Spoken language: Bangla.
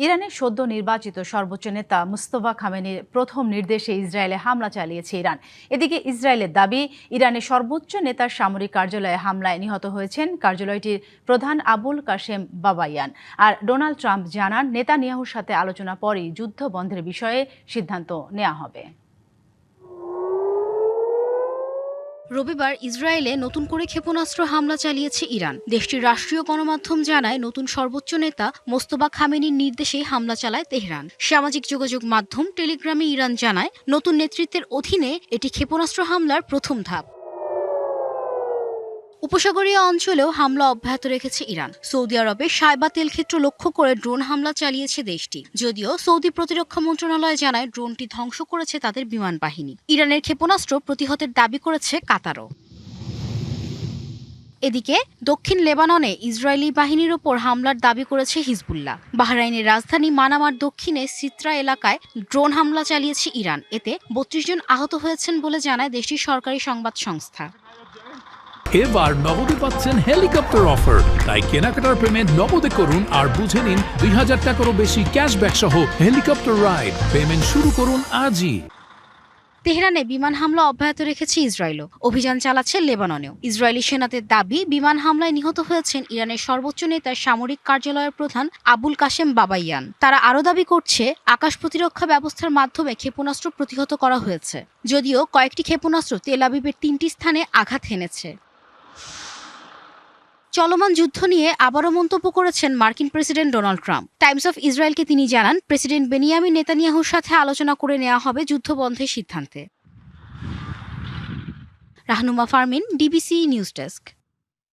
ইরানের সদ্য নির্বাচিত সর্বোচ্চ নেতা মুস্তফা খামেনির প্রথম নির্দেশে ইসরায়েলে হামলা চালিয়েছে ইরান। এদিকে ইসরায়েলের দাবি, ইরানের সর্বোচ্চ নেতার সামরিক কার্যালয়ে হামলায় নিহত হয়েছেন কার্যালয়টির প্রধান আবুল কাশেম বাবাইয়ান। আর ডোনাল্ড ট্রাম্প জানান, নেতানিয়াহুর সাথে আলোচনা পরেই যুদ্ধ বন্ধের বিষয়ে সিদ্ধান্ত নেওয়া হবে। রবিবার ইসরায়েলে নতুন করে ক্ষেপণাস্ত্র হামলা চালিয়েছে ইরান। দেশটির রাষ্ট্রীয় গণমাধ্যম জানায়, নতুন সর্বোচ্চ নেতা মোস্তফা খামেনির নির্দেশে হামলা চালায় তেহরান। সামাজিক যোগাযোগ মাধ্যম টেলিগ্রামে ইরান জানায়, নতুন নেতৃত্বের অধীনে এটি ক্ষেপণাস্ত্র হামলার প্রথম ধাপ। উপসাগরীয় অঞ্চলেও হামলা অব্যাহত রেখেছে ইরান। সৌদি আরবে সায়বা তেলক্ষেত্র লক্ষ্য করে ড্রোন হামলা চালিয়েছে দেশটি। যদিও সৌদি প্রতিরক্ষা মন্ত্রণালয় জানায়, ড্রোনটি ধ্বংস করেছে তাদের বিমান বাহিনী। ইরানের ক্ষেপণাস্ত্র প্রতিহতের দাবি করেছে কাতারও। এদিকে দক্ষিণ লেবাননে ইসরায়েলি বাহিনীর ওপর হামলার দাবি করেছে হিজবুল্লাহ। বাহরাইনের রাজধানী মানামার দক্ষিণে সিত্রা এলাকায় ড্রোন হামলা চালিয়েছে ইরান। এতে ৩২ জন আহত হয়েছেন বলে জানায় দেশটির সরকারি সংবাদ সংস্থা। এবার নগদে পাচ্ছেন হেলিকপ্টার অফার, তাই কেনাকাটার পেমেন্ট নগদে করুন আর বুঝে নিন ২০০০ টাকারও বেশি ক্যাশব্যাক সহ হেলিকপ্টার রাইড। পেমেন্ট শুরু করুন আজই। তেহরানে বিমান হামলা অব্যাহত রেখেছে ইসরায়েলও। অভিযান চালাচ্ছে লেবাননেও। ইসরায়েলি সেনাদের দাবি, বিমান হামলায় নিহত হয়েছেন ইরানের সর্বোচ্চ নেতার সামরিক কার্যালয়ের প্রধান আবুল কাশেম বাবাইয়ান। তারা আরও দাবি করছে, আকাশ প্রতিরক্ষা ব্যবস্থার মাধ্যমে ক্ষেপণাস্ত্র প্রতিহত করা হয়েছে। যদিও কয়েকটি ক্ষেপণাস্ত্র তেল আবিবের ৩টি স্থানে আঘাত হেনেছে। চলমান যুদ্ধ নিয়ে আবারও মন্তব্য করেছেন মার্কিন president Donald Trump. Times of ইসরায়েলকে তিনি জানান, প্রেসিডেন্ট বেনিয়ামিন নেতানিয়াহুর সাথে আলোচনা করে নেওয়া হবে যুদ্ধবন্ধের সিদ্ধান্তে। Rahnuma Fermin, DBC news desk.